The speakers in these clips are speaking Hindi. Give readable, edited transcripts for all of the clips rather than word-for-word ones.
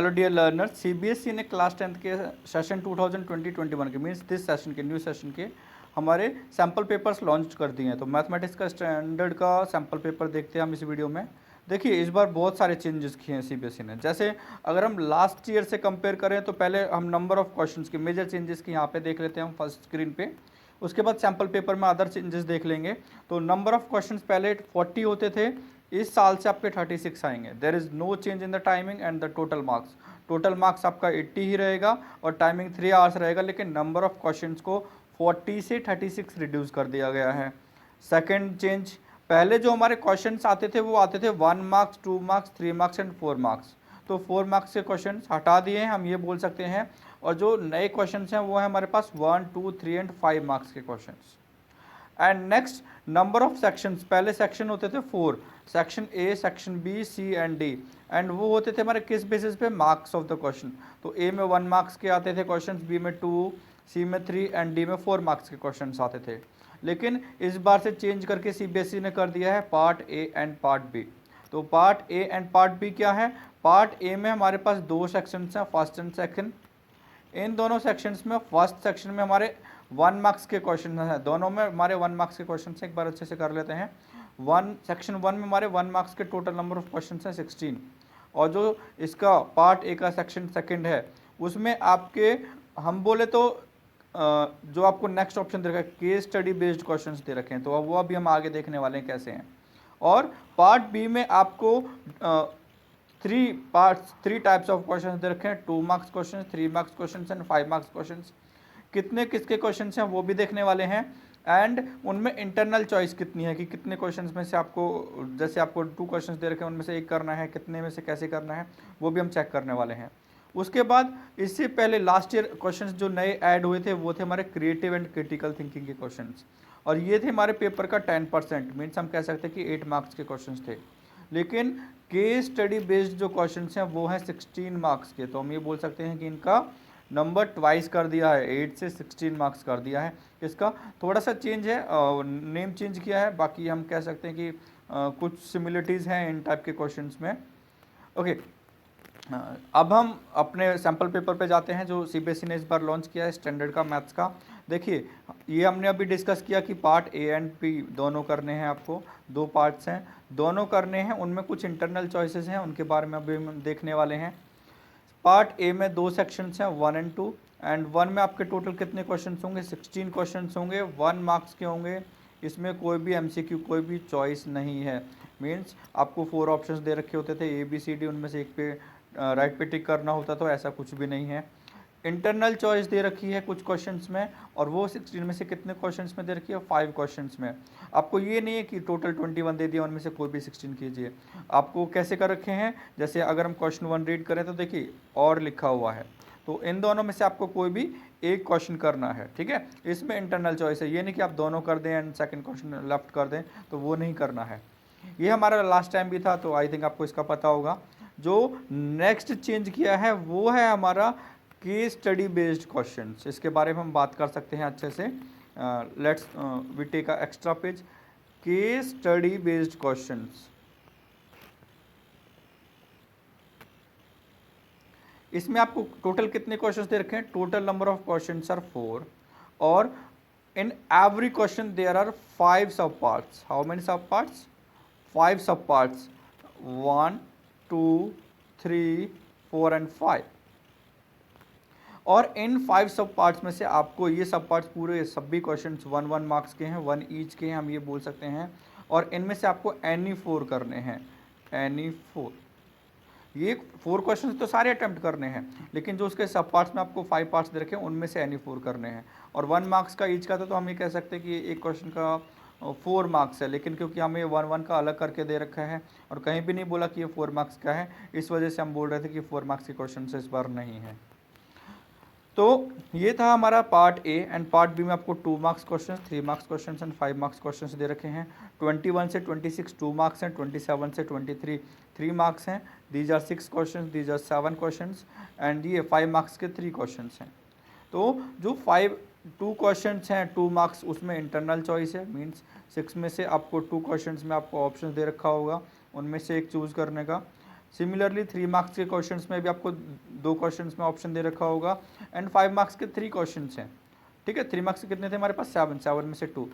हेलो डियर लर्नर्स, सीबीएसई ने क्लास 10th के सेशन 2020-21 के मीन्स दिस सेशन के न्यू सेशन के हमारे सैम्पल पेपर्स लॉन्च कर दिए हैं। तो मैथमेटिक्स का स्टैंडर्ड का सैम्पल पेपर देखते हैं हम इस वीडियो में। देखिए इस बार बहुत सारे चेंजेस किए हैं सीबीएसई ने। जैसे अगर हम लास्ट ईयर से कंपेयर करें तो पहले हम नंबर ऑफ क्वेश्चंस के मेजर चेंजेस की यहाँ पे देख लेते हैं हम फर्स्ट स्क्रीन पे। उसके बाद सैम्पल पेपर में अदर चेंजेस देख लेंगे। तो नंबर ऑफ क्वेश्चंस पहले 40 होते थे, इस साल से आपके 36 आएंगे। There is no change in the timing and the total marks आपका 80 ही रहेगा और टाइमिंग 3 आवर्स रहेगा, लेकिन नंबर ऑफ क्वेश्चंस को 40 से 36 रिड्यूस कर दिया गया है। सेकेंड चेंज, पहले जो हमारे क्वेश्चंस आते थे वो आते थे 1 marks, 2 marks, 3 marks and 4 marks. तो 4 मार्क्स के क्वेश्चंस हटा दिए हैं हम ये बोल सकते हैं, और जो नए क्वेश्चंस हैं वो है हमारे पास 1, 2, 3 एंड 5 मार्क्स के questions. And next, number of sections, पहले सेक्शन होते थे 4, section A, section B, C and D, and वो होते थे हमारे किस बेसिस पे, मार्क्स ऑफ द क्वेश्चन। तो ए में 1 मार्क्स के आते थे क्वेश्चंस, बी में 2, सी में 3 एंड डी में 4 मार्क्स के क्वेश्चंस आते थे। लेकिन इस बार से चेंज करके सीबीएसई ने कर दिया है part A and part B. तो part A and part B क्या है? पार्ट ए में हमारे पास 2 सेक्शंस हैं, फर्स्ट एंड सेकंड। इन दोनों सेक्शंस में फर्स्ट सेक्शन में हमारे 1 मार्क्स के क्वेश्चन हैं, दोनों में हमारे 1 मार्क्स के क्वेश्चन एक बार अच्छे से कर लेते हैं। सेक्शन 1 में हमारे 1 मार्क्स के टोटल नंबर ऑफ क्वेश्चन हैं 16, और जो इसका पार्ट ए का सेक्शन सेकंड है उसमें आपके हम बोले तो जो आपको नेक्स्ट ऑप्शन दे रखा है केस स्टडी बेस्ड क्वेश्चंस दे रखे हैं, तो वो अभी हम आगे देखने वाले हैं कैसे हैं। और पार्ट बी में आपको 3 टाइप्स ऑफ क्वेश्चन दे रखे हैं, 2 marks question, 3 marks question and 5 marks question. कितने किसके क्वेश्चन हैं वो भी देखने वाले हैं, एंड उनमें इंटरनल चॉइस कितनी है कि कितने क्वेश्चंस में से आपको, जैसे आपको 2 क्वेश्चंस दे रखे हैं उनमें से एक करना है, कितने में से कैसे करना है वो भी हम चेक करने वाले हैं। उसके बाद इससे पहले लास्ट ईयर क्वेश्चंस जो नए ऐड हुए थे वो थे हमारे क्रिएटिव एंड क्रिटिकल थिंकिंग के क्वेश्चंस, और ये थे हमारे पेपर का 10%, मीन्स हम कह सकते हैं कि 8 मार्क्स के क्वेश्चंस थे। लेकिन केस स्टडी बेस्ड जो क्वेश्चंस हैं वो हैं 16 मार्क्स के, तो हम ये बोल सकते हैं कि इनका नंबर ट्वाइस कर दिया है, 8 से 16 मार्क्स कर दिया है। इसका थोड़ा सा चेंज है, नेम चेंज किया है, बाकी हम कह सकते हैं कि कुछ सिमिलरिटीज़ हैं इन टाइप के क्वेश्चंस में। ओके, अब हम अपने सैम्पल पेपर पे जाते हैं जो सीबीएसई ने इस बार लॉन्च किया है स्टैंडर्ड का मैथ्स का। देखिए ये हमने अभी डिस्कस किया कि पार्ट ए एंड बी दोनों करने हैं, आपको 2 पार्ट्स हैं, दोनों करने हैं, उनमें कुछ इंटरनल चॉइसेस हैं, उनके बारे में अभी हम देखने वाले हैं। पार्ट ए में 2 सेक्शंस हैं, 1 एंड 2, एंड 1 में आपके टोटल कितने क्वेश्चंस होंगे? 16 क्वेश्चंस होंगे, 1 मार्क्स के होंगे। इसमें कोई भी एमसीक्यू, कोई भी चॉइस नहीं है, मीन्स आपको 4 ऑप्शंस दे रखे होते थे ABCD, उनमें से एक पे राइट पे टिक करना होता, तो ऐसा कुछ भी नहीं है। इंटरनल चॉइस दे रखी है कुछ क्वेश्चंस में, और वो 16 में से कितने क्वेश्चंस में दे रखी है? 5 क्वेश्चंस में। आपको ये नहीं है कि टोटल 21 दे दिया उनमें से कोई भी 16 कीजिए। आपको कैसे कर रखे हैं, जैसे अगर हम क्वेश्चन 1 रीड करें तो देखिए और लिखा हुआ है, तो इन दोनों में से आपको कोई भी एक क्वेश्चन करना है, ठीक है। इसमें इंटरनल चॉइस है, ये नहीं कि आप दोनों कर दें एंड सेकेंड क्वेश्चन लेफ्ट कर दें, तो वो नहीं करना है। ये हमारा लास्ट टाइम भी था, तो आई थिंक आपको इसका पता होगा। जो नेक्स्ट चेंज किया है वो है हमारा केस स्टडी बेस्ड क्वेश्चंस। इसके बारे में हम बात कर सकते हैं अच्छे से। Let's we take a extra page, case study based questions. इसमें आपको टोटल कितने क्वेश्चंस दे रखे हैं? Total number of questions are 4, और in every question there are 5 subparts. How many subparts? 5 subparts, 1, 2, 3, 4 and 5। और इन 5 सब पार्ट्स में से आपको ये सब पार्ट्स पूरे सभी क्वेश्चंस 1 मार्क्स के हैं, 1 ईच के हैं, हम ये बोल सकते हैं। और इनमें से आपको एनी 4 करने हैं, एनी 4। ये 4 क्वेश्चंस तो सारे अटेम्प्ट करने हैं, लेकिन जो उसके सब पार्ट्स में आपको 5 पार्ट्स दे रखे हैं उनमें से एनी 4 करने हैं। और 1 मार्क्स का ईच का था, तो हम ये कह सकते हैं कि एक क्वेश्चन का 4 मार्क्स है, लेकिन क्योंकि हमें 1 का अलग करके दे रखा है और कहीं भी नहीं बोला कि ये 4 मार्क्स का है, इस वजह से हम बोल रहे थे कि 4 मार्क्स के क्वेश्चन इस बार नहीं है। तो ये था हमारा part A, and part B में आपको 2 marks question, 3 marks question and 5 marks question दे रखे हैं। 21 से 26 2 मार्क्स हैं, 27 से 23 3 मार्क्स हैं। These are 6 question, these are 7 question, and ये 5 मार्क्स के 3 क्वेश्चन हैं। तो जो 2 क्वेश्चन हैं 2 मार्क्स, उसमें इंटरनल चॉइस है, मीन्स 6 में से आपको 2 क्वेश्चन में आपको ऑप्शन दे रखा होगा, उनमें से एक चूज़ करने का। सिमिलरली 3 मार्क्स के क्वेश्चंस में भी आपको 2 क्वेश्चंस में ऑप्शन दे रखा होगा एंड 5 मार्क्स के 3 क्वेश्चंस हैं, ठीक है। 3 मार्क्स के कितने थे हमारे पास? 7 में से 2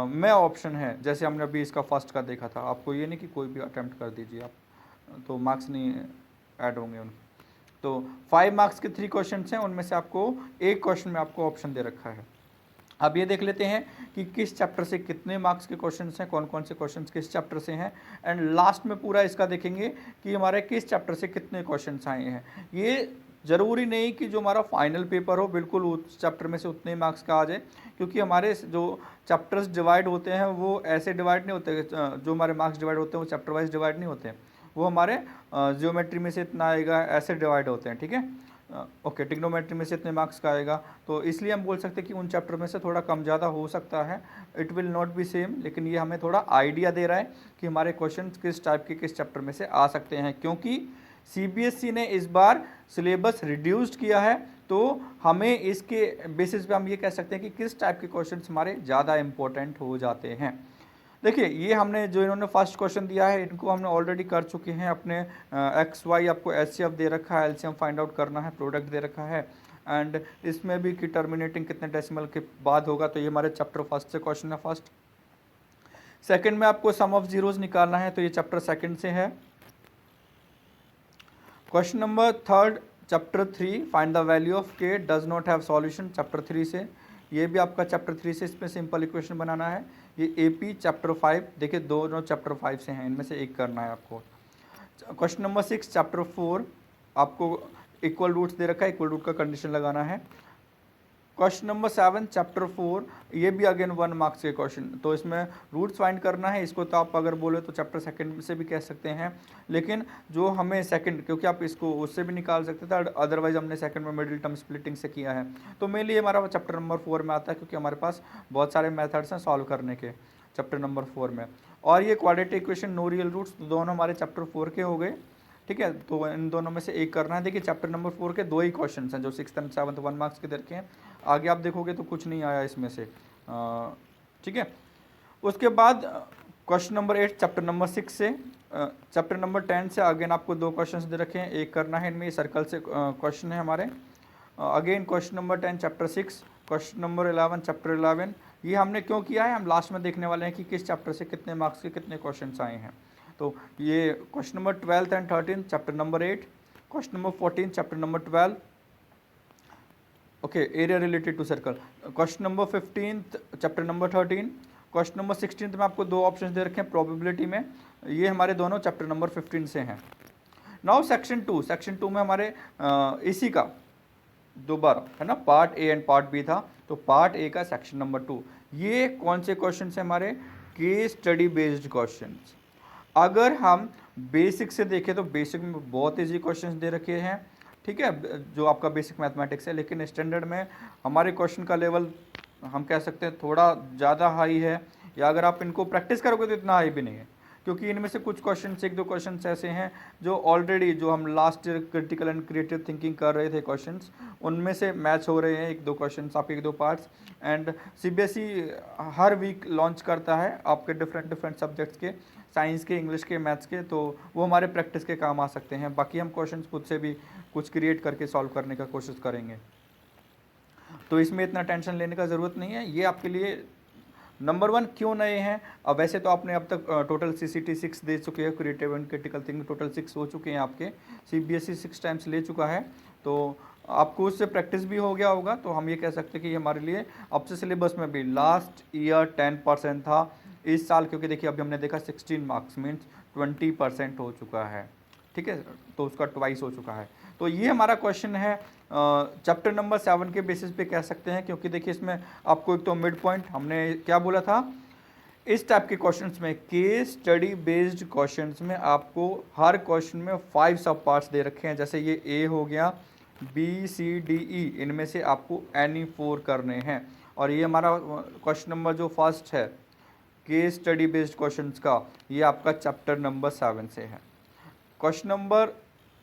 में ऑप्शन है, जैसे हमने अभी इसका फर्स्ट का देखा था। आपको ये नहीं कि कोई भी अटैम्प्ट कर दीजिए आप, तो मार्क्स नहीं ऐड होंगे उनके। तो 5 मार्क्स के 3 क्वेश्चन हैं, उनमें से आपको एक क्वेश्चन में आपको ऑप्शन दे रखा है। अब ये देख लेते हैं कि किस चैप्टर से कितने मार्क्स के क्वेश्चंस हैं, कौन कौन से क्वेश्चंस किस चैप्टर से हैं, एंड लास्ट में पूरा इसका देखेंगे कि हमारे किस चैप्टर से कितने क्वेश्चंस आए हैं। ये ज़रूरी नहीं कि जो हमारा फाइनल पेपर हो बिल्कुल उस चैप्टर में से उतने मार्क्स का आ जाए, क्योंकि हमारे जो चैप्टर्स डिवाइड होते हैं वो ऐसे डिवाइड नहीं होते, जो हमारे मार्क्स डिवाइड होते हैं वो चैप्टर वाइज डिवाइड नहीं होते हैं, वो हमारे जियोमेट्री में से इतना आएगा ऐसे डिवाइड होते हैं, ठीक है। ओके, ट्रिग्नोमेट्री में से इतने मार्क्स का आएगा, तो इसलिए हम बोल सकते हैं कि उन चैप्टर में से थोड़ा कम ज़्यादा हो सकता है, it will not be same, लेकिन ये हमें थोड़ा आइडिया दे रहा है कि हमारे क्वेश्चन किस टाइप के किस चैप्टर में से आ सकते हैं। क्योंकि सीबीएसई ने इस बार सिलेबस रिड्यूस्ड किया है, तो हमें इसके बेसिस पे हम ये कह सकते हैं कि किस टाइप के क्वेश्चन हमारे ज़्यादा इंपॉर्टेंट हो जाते हैं। देखिए, ये हमने जो इन्होंने फर्स्ट क्वेश्चन दिया है इनको हमने ऑलरेडी कर चुके हैं अपने एक्स वाई, आपको एचसीएफ दे रखा है, एलसीएम फाइंड आउट करना है, प्रोडक्ट दे रखा है, एंड इसमें भी कि टर्मिनेटिंग कितने डेसिमल के बाद होगा, तो ये हमारे चैप्टर फर्स्ट से क्वेश्चन है फर्स्ट। सेकंड में आपको सम ऑफ जीरोस निकालना है, तो ये चैप्टर सेकंड से है। Question number third chapter 3 find the value of K does not have solution, chapter 3 से, ये भी आपका चैप्टर 3 से, इसमें सिंपल इक्वेशन बनाना है। ये एपी चैप्टर 5, देखिए दोनों चैप्टर 5 से हैं, इनमें से एक करना है आपको। क्वेश्चन नंबर 6 चैप्टर 4, आपको इक्वल रूट्स दे रखा है, इक्वल रूट का कंडीशन लगाना है। क्वेश्चन नंबर 7 चैप्टर 4, ये भी अगेन 1 मार्क्स के क्वेश्चन, तो इसमें रूट्स फाइंड करना है। इसको तो आप अगर बोले तो चैप्टर सेकंड से भी कह सकते हैं, लेकिन जो हमें सेकंड, क्योंकि आप इसको उससे भी निकाल सकते थे, अदरवाइज हमने सेकंड में मिडिल टर्म स्प्लिटिंग से किया है, तो मेनली हमारा चैप्टर नंबर 4 में आता है, क्योंकि हमारे पास बहुत सारे मेथड्स हैं सॉल्व करने के चैप्टर नंबर 4 में। और ये quadratic equation, no real roots, दोनों हमारे चैप्टर 4 के हो गए, ठीक है। तो इन दोनों में से एक करना है। देखिए चैप्टर नंबर 4 के 2 ही क्वेश्चन हैं जो 6th एंड 7th 1 मार्क्स के दे रखे हैं, आगे आप देखोगे तो कुछ नहीं आया इसमें से, ठीक है। उसके बाद क्वेश्चन नंबर 8 चैप्टर नंबर 6 से, चैप्टर नंबर 10 से अगेन आपको 2 क्वेश्चंस दे रखे हैं, एक करना है। इनमें सर्कल से क्वेश्चन है हमारे। Again question number 10 chapter 6, question number 11 chapter 11। ये हमने क्यों किया है, हम लास्ट में देखने वाले हैं कि किस चैप्टर से कितने मार्क्स के कितने क्वेश्चन आए हैं। तो ये question number 12 and 13 chapter number 8, question number 14 chapter number 12, okay, area related to circle, question number 15 chapter number 13, question number 16 में आपको 2 ऑप्शन दे रखे हैं प्रोबेबिलिटी में, ये हमारे दोनों चैप्टर नंबर 15 से हैं। नाउ सेक्शन 2 में हमारे इसी का दोबारा है ना, part A and part B था, तो पार्ट ए का सेक्शन नंबर 2, ये कौन से क्वेश्चन है हमारे, केस स्टडी बेस्ड क्वेश्चन। अगर हम बेसिक से देखें तो बेसिक में बहुत ईजी क्वेश्चन दे रखे हैं, ठीक है, जो आपका बेसिक मैथमेटिक्स है, लेकिन स्टैंडर्ड में हमारे क्वेश्चन का लेवल हम कह सकते हैं थोड़ा ज़्यादा हाई है, या अगर आप इनको प्रैक्टिस करोगे तो इतना हाई भी नहीं है, क्योंकि इनमें से कुछ क्वेश्चन, एक दो क्वेश्चन ऐसे हैं जो ऑलरेडी, जो हम last year critical and creative thinking कर रहे थे क्वेश्चंस, उनमें से मैच हो रहे हैं एक दो क्वेश्चंस, आपके एक दो पार्ट्स। एंड सीबीएसई हर वीक लॉन्च करता है आपके डिफरेंट सब्जेक्ट्स के, साइंस के, इंग्लिश के, मैथ्स के, तो वो हमारे प्रैक्टिस के काम आ सकते हैं। बाकी हम क्वेश्चन खुद से भी कुछ क्रिएट करके सॉल्व करने का कोशिश करेंगे, तो इसमें इतना टेंशन लेने का ज़रूरत नहीं है। ये आपके लिए नंबर 1 क्यों नए हैं। अब वैसे तो आपने अब तक टोटल सीसीटी 6 दे चुके हैं, creative and critical thinking total 6 हो चुके हैं आपके, सीबीएसई 6 टाइम्स ले चुका है, तो आपको उससे प्रैक्टिस भी हो गया होगा। तो हम ये कह सकते हैं कि हमारे लिए अब से सिलेबस में भी लास्ट ईयर 10% था, इस साल क्योंकि देखिए अभी हमने देखा 16 मार्क्स मीन्स 20% हो चुका है, ठीक है, तो उसका ट्वाइस हो चुका है। तो ये हमारा क्वेश्चन है चैप्टर नंबर 7 के बेसिस पे कह सकते हैं, क्योंकि देखिए इसमें आपको एक तो मिड पॉइंट हमने क्या बोला था, इस टाइप के क्वेश्चंस में, केस स्टडी बेस्ड क्वेश्चंस में आपको हर क्वेश्चन में 5 सब पार्ट्स दे रखे हैं, जैसे ये ए हो गया, बी सी डी ई, इनमें से आपको एनी 4 करने हैं। और ये हमारा क्वेश्चन नंबर जो फर्स्ट है केस स्टडी बेस्ड क्वेश्चंस का, ये आपका चैप्टर नंबर 7 से है। क्वेश्चन नंबर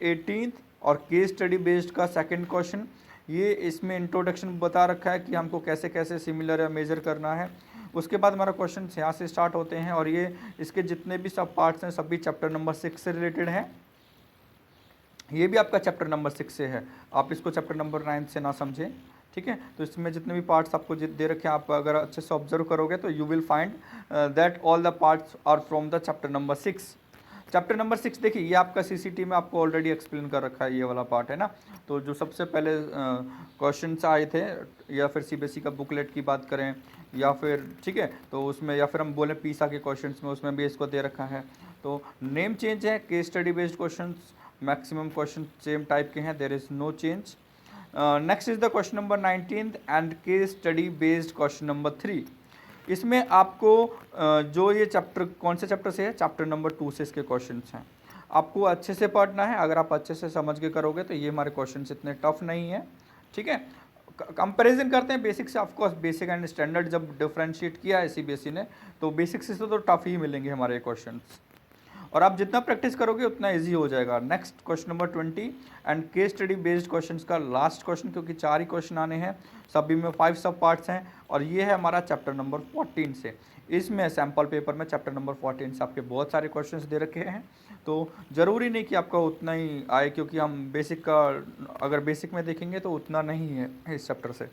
18 और केस स्टडी बेस्ड का सेकंड क्वेश्चन, ये इसमें इंट्रोडक्शन बता रखा है कि हमको कैसे कैसे सिमिलर या मेजर करना है। उसके बाद हमारा क्वेश्चन यहाँ से स्टार्ट होते हैं, और ये इसके जितने भी सब पार्ट्स हैं सभी चैप्टर नंबर 6 से रिलेटेड हैं, ये भी आपका चैप्टर नंबर 6 से है, आप इसको चैप्टर नंबर 9 से ना समझें, ठीक है। तो इसमें जितने भी पार्ट्स आपको दे रखे हैं, आप अगर अच्छे से ऑब्जर्व करोगे तो you will find that all the parts are from the chapter number 6। Chapter number 6 देखिए, ये आपका सीसीटी में आपको ऑलरेडी एक्सप्लेन कर रखा है, ये वाला पार्ट है ना। तो जो सबसे पहले क्वेश्चन आए थे, या फिर सीबीएसई का बुकलेट की बात करें, या फिर ठीक है, तो उसमें या फिर हम बोले पीसा के क्वेश्चंस में, उसमें भी इसको दे रखा है। तो नेम चेंज है, case study based questions, maximum question same type के हैं, there is no change. Next is the question number 19 and case study based question number 3। इसमें आपको जो ये चैप्टर कौन से चैप्टर से है, चैप्टर नंबर 2 से इसके क्वेश्चंस हैं। आपको अच्छे से पढ़ना है, अगर आप अच्छे से समझ के करोगे तो ये हमारे क्वेश्चंस इतने टफ नहीं है, ठीक है। कंपैरिजन करते हैं बेसिक से, ऑफकोर्स बेसिक एंड स्टैंडर्ड जब डिफरेंशिएट किया है सीबीएसई ने, तो बेसिक से तो टफ ही मिलेंगे हमारे क्वेश्चंस, और आप जितना प्रैक्टिस करोगे उतना इजी हो जाएगा। Next question number 20 and case study based questions का लास्ट क्वेश्चन, क्योंकि 4 ही क्वेश्चन आने हैं, सभी में 5 सब पार्ट्स हैं, और ये है हमारा चैप्टर नंबर 14 से। इसमें सैम्पल पेपर में चैप्टर नंबर 14 से आपके बहुत सारे क्वेश्चंस दे रखे हैं, तो ज़रूरी नहीं कि आपका उतना ही आए, क्योंकि हम बेसिक का अगर बेसिक में देखेंगे तो उतना नहीं है इस चैप्टर से।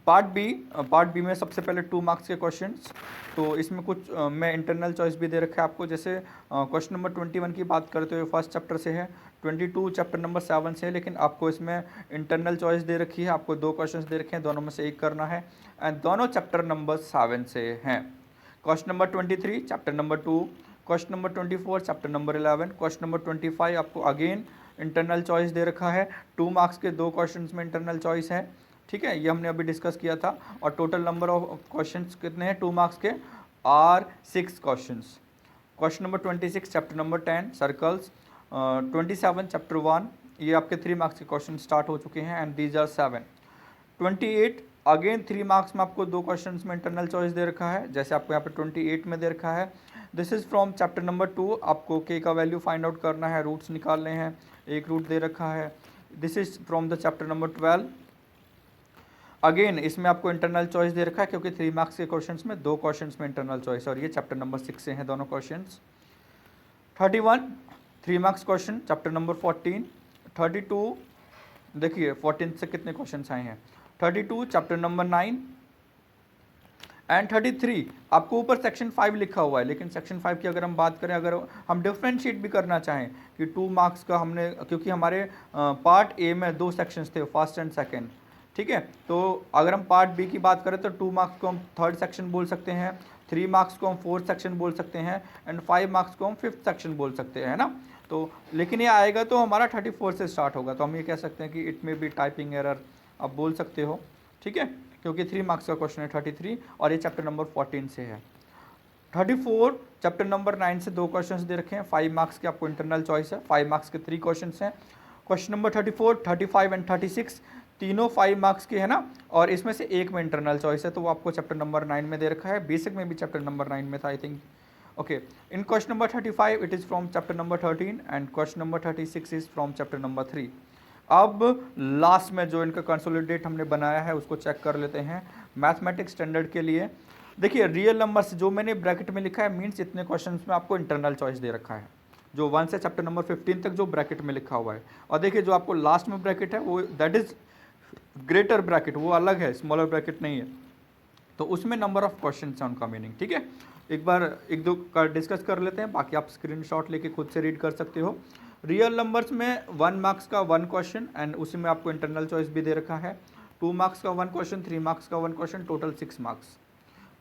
पार्ट बी में सबसे पहले 2 मार्क्स के क्वेश्चंस, तो इसमें कुछ मैं इंटरनल चॉइस भी दे रखा है आपको। जैसे क्वेश्चन नंबर 21 की बात करते हुए फर्स्ट चैप्टर से है, 22 चैप्टर नंबर 7 से है, लेकिन आपको इसमें इंटरनल चॉइस दे रखी है, आपको 2 क्वेश्चंस दे रखे हैं, दोनों में से एक करना है, एंड दोनों चैप्टर नंबर 7 से हैं। Question number 23 chapter number 2, question number 24 chapter number 11, question number 25 आपको अगेन इंटरनल चॉइस दे रखा है, 2 मार्क्स के 2 क्वेश्चन में इंटरनल चॉइस है, ठीक है, ये हमने अभी डिस्कस किया था। और टोटल नंबर ऑफ क्वेश्चंस कितने हैं 2 मार्क्स के, are 6 questions. Question number 26 chapter number 10 circles, 27 chapter 1, ये आपके 3 मार्क्स के क्वेश्चन स्टार्ट हो चुके हैं, and these are 7। 28 again 3 marks में आपको 2 क्वेश्चन में इंटरनल चॉइस दे रखा है, जैसे आपको यहाँ पे 28 में दे रखा है। This is from chapter number 2, आपको के का वैल्यू फाइंड आउट करना है, रूट्स निकालने हैं, एक रूट दे रखा है। This is from the chapter number 12, again इसमें आपको इंटरनल चॉइस दे रखा है, क्योंकि 3 मार्क्स के क्वेश्चंस में 2 क्वेश्चंस में इंटरनल चॉइस, और ये चैप्टर नंबर 6 से हैं दोनों questions. 31 3 marks question chapter number 14। 32 देखिए 14 से कितने क्वेश्चंस आए हैं, 32 चैप्टर नंबर 9 एंड 33 आपको ऊपर सेक्शन 5 लिखा हुआ है, लेकिन सेक्शन 5 की अगर हम बात करें, अगर हम डिफरेंशिएट भी करना चाहें कि 2 मार्क्स का हमने, क्योंकि हमारे पार्ट ए में 2 सेक्शंस थे, फर्स्ट एंड सेकेंड, ठीक है, तो अगर हम पार्ट बी की बात करें तो 2 मार्क्स को हम थर्ड सेक्शन बोल सकते हैं, 3 मार्क्स को हम फोर्थ सेक्शन बोल सकते हैं, एंड 5 मार्क्स को हम फिफ्थ सेक्शन बोल सकते हैं, है ना। तो लेकिन ये आएगा तो हमारा 34 से स्टार्ट होगा, तो हम ये कह सकते हैं कि इट में बी टाइपिंग एरर, आप बोल सकते हो, ठीक है, क्योंकि 3 मार्क्स का क्वेश्चन है 33, और ये चैप्टर नंबर 14 से है। 34 चैप्टर नंबर 9 से 2 क्वेश्चंस दे रखे हैं, 5 मार्क्स के आपको इंटरनल चॉइस है, 5 मार्क्स के 3 क्वेश्चंस हैं। क्वेश्चन नंबर 34, 35 एंड 36 तीनों 5 मार्क्स के है ना, और इसमें से एक में इंटरनल चॉइस है, तो वो आपको चैप्टर नंबर 9 में दे रखा है, बेसिक में भी चैप्टर नंबर 9 में था I think, okay. In question number 35 it is from chapter number 13 and question number 36 is from chapter number 3। अब लास्ट में जो इनका कंसोलिडेट हमने बनाया है उसको चेक कर लेते हैं मैथमेटिक्स स्टैंडर्ड के लिए। देखिए रियल नंबर्स जो मैंने ब्रैकेट में लिखा है मीन्स इतने क्वेश्चंस में आपको इंटरनल चॉइस दे रखा है, जो 1 से चैप्टर नंबर 15 तक जो ब्रैकेट में लिखा हुआ है, और देखिए जो आपको लास्ट में ब्रैकेट है वो दैट इज ग्रेटर ब्रैकेट, वो अलग है, स्मॉलर ब्रैकेट नहीं है, तो उसमें नंबर ऑफ क्वेश्चन है उनका मीनिंग, ठीक है। एक बार एक दो का डिस्कस कर लेते हैं, बाकी आप स्क्रीनशॉट लेके खुद से रीड कर सकते हो। रियल नंबर्स में 1 मार्क्स का 1 क्वेश्चन एंड उसी में आपको इंटरनल चॉइस भी दे रखा है, 2 मार्क्स का 1 क्वेश्चन, 3 मार्क्स का 1 क्वेश्चन, टोटल 6 मार्क्स।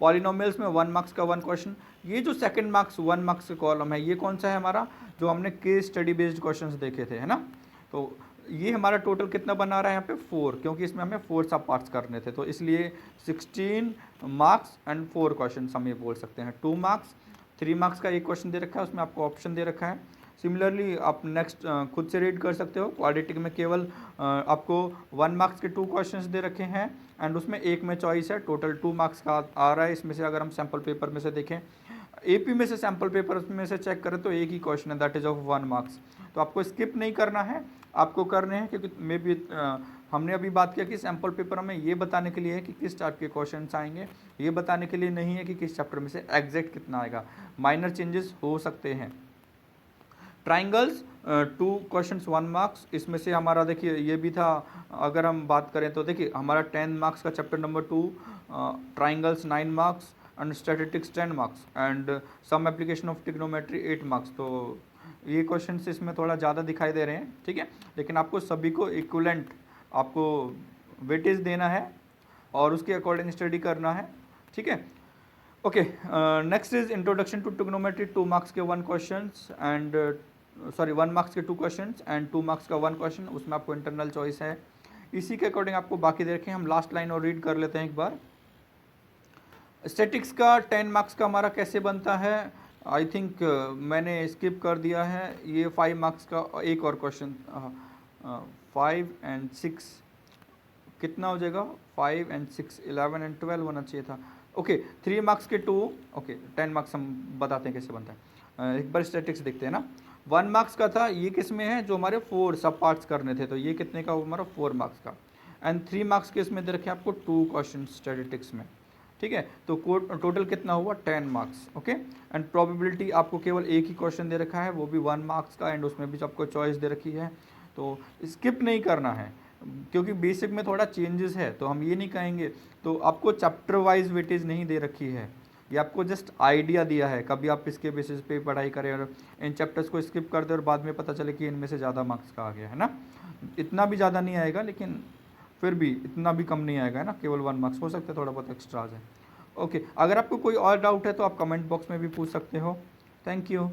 पॉलिनोमियल्स में 1 मार्क्स का 1 क्वेश्चन। ये जो सेकंड मार्क्स 1 मार्क्स का कॉलम है ये कौन सा है हमारा, जो हमने केस स्टडी बेस्ड क्वेश्चंस देखे थे, है ना। तो ये हमारा टोटल कितना बना रहा है यहाँ पे 4, क्योंकि इसमें हमें 4 सब पार्ट्स करने थे, तो इसलिए 16 मार्क्स एंड 4 क्वेश्चन हम ये बोल सकते हैं। 2 मार्क्स, 3 मार्क्स का एक क्वेश्चन दे रखा है, उसमें आपको ऑप्शन दे रखा है। सिमिलरली आप नेक्स्ट खुद से रीड कर सकते हो, क्वाड्रेटिक में केवल आपको 1 मार्क्स के 2 क्वेश्चंस दे रखे हैं एंड उसमें एक में चॉइस है, टोटल 2 मार्क्स का आ रहा है। इसमें से अगर हम सैम्पल पेपर में से देखें, एपी में से सैम्पल पेपर में से चेक करें तो एक ही क्वेश्चन है, दैट इज ऑफ 1 मार्क्स, तो आपको स्किप नहीं करना है, आपको करने हैं, क्योंकि मे बी हमने अभी बात किया कि सैम्पल पेपर में ये बताने के लिए है कि किस टाइप के क्वेश्चंस आएंगे, ये बताने के लिए नहीं है कि किस चैप्टर में से एग्जैक्ट कितना आएगा, माइनर चेंजेस हो सकते हैं। ट्राइंगल्स 2 क्वेश्चंस 1 मार्क्स, इसमें से हमारा देखिए ये भी था, अगर हम बात करें तो देखिए हमारा 10 मार्क्स का chapter number 2, triangles 9 marks and statistics 10 marks and some application of trigonometry 8 marks. तो ये क्वेश्चंस इसमें थोड़ा ज़्यादा दिखाई दे रहे हैं, ठीक है, लेकिन आपको सभी को इक्वलेंट आपको वेटेज देना है और उसके अकॉर्डिंग स्टडी करना है, ठीक है। Okay, next is introduction to trigonometry, 2 marks के 1 क्वेश्चन एंड 1 मार्क्स के 2 क्वेश्चन एंड 2 मार्क्स का 1 क्वेश्चन, उसमें आपको इंटरनल चॉइस है। इसी के अकॉर्डिंग आपको बाकी दे रखे हैं। हम लास्ट लाइन और रीड कर लेते हैं एक बार। स्टैटिक्स का 10 मार्क्स का हमारा कैसे बनता है, आई थिंक मैंने स्किप कर दिया है। ये 5 मार्क्स का एक और क्वेश्चन, 5 एंड 6 कितना हो जाएगा, 5 एंड 6 11 एंड 12 होना चाहिए था। ओके 3 मार्क्स के 2, ओके 10 मार्क्स हम बताते हैं कैसे बनता है। एक बार स्टैटिक्स देखते हैं ना। 1 मार्क्स का था, ये किस में है, जो हमारे 4 सब पार्ट्स करने थे, तो ये कितने का हमारा 4 मार्क्स का। एंड 3 मार्क्स के इसमें दे रखे आपको 2 क्वेश्चन स्टैटिस्टिक्स में, ठीक है, तो टोटल कितना हुआ 10 मार्क्स। ओके, एंड प्रोबेबिलिटी आपको केवल एक ही क्वेश्चन दे रखा है, वो भी 1 मार्क्स का, एंड उसमें भी आपको चॉइस दे रखी है, तो स्किप नहीं करना है क्योंकि बेसिक में थोड़ा चेंजेस है, तो हम ये नहीं कहेंगे। तो आपको चैप्टर वाइज वेटेज नहीं दे रखी है, ये आपको जस्ट आइडिया दिया है, कभी आप इसके बेसिस पे पढ़ाई करें और इन चैप्टर्स को स्किप कर दें और बाद में पता चले कि इनमें से ज़्यादा मार्क्स का आ गया है ना। इतना भी ज़्यादा नहीं आएगा, लेकिन फिर भी इतना भी कम नहीं आएगा, है ना, केवल 1 मार्क्स हो सकता है, थोड़ा बहुत एक्स्ट्रा आ जाए। ओके, अगर आपको कोई और डाउट है तो आप कमेंट बॉक्स में भी पूछ सकते हो। Thank you.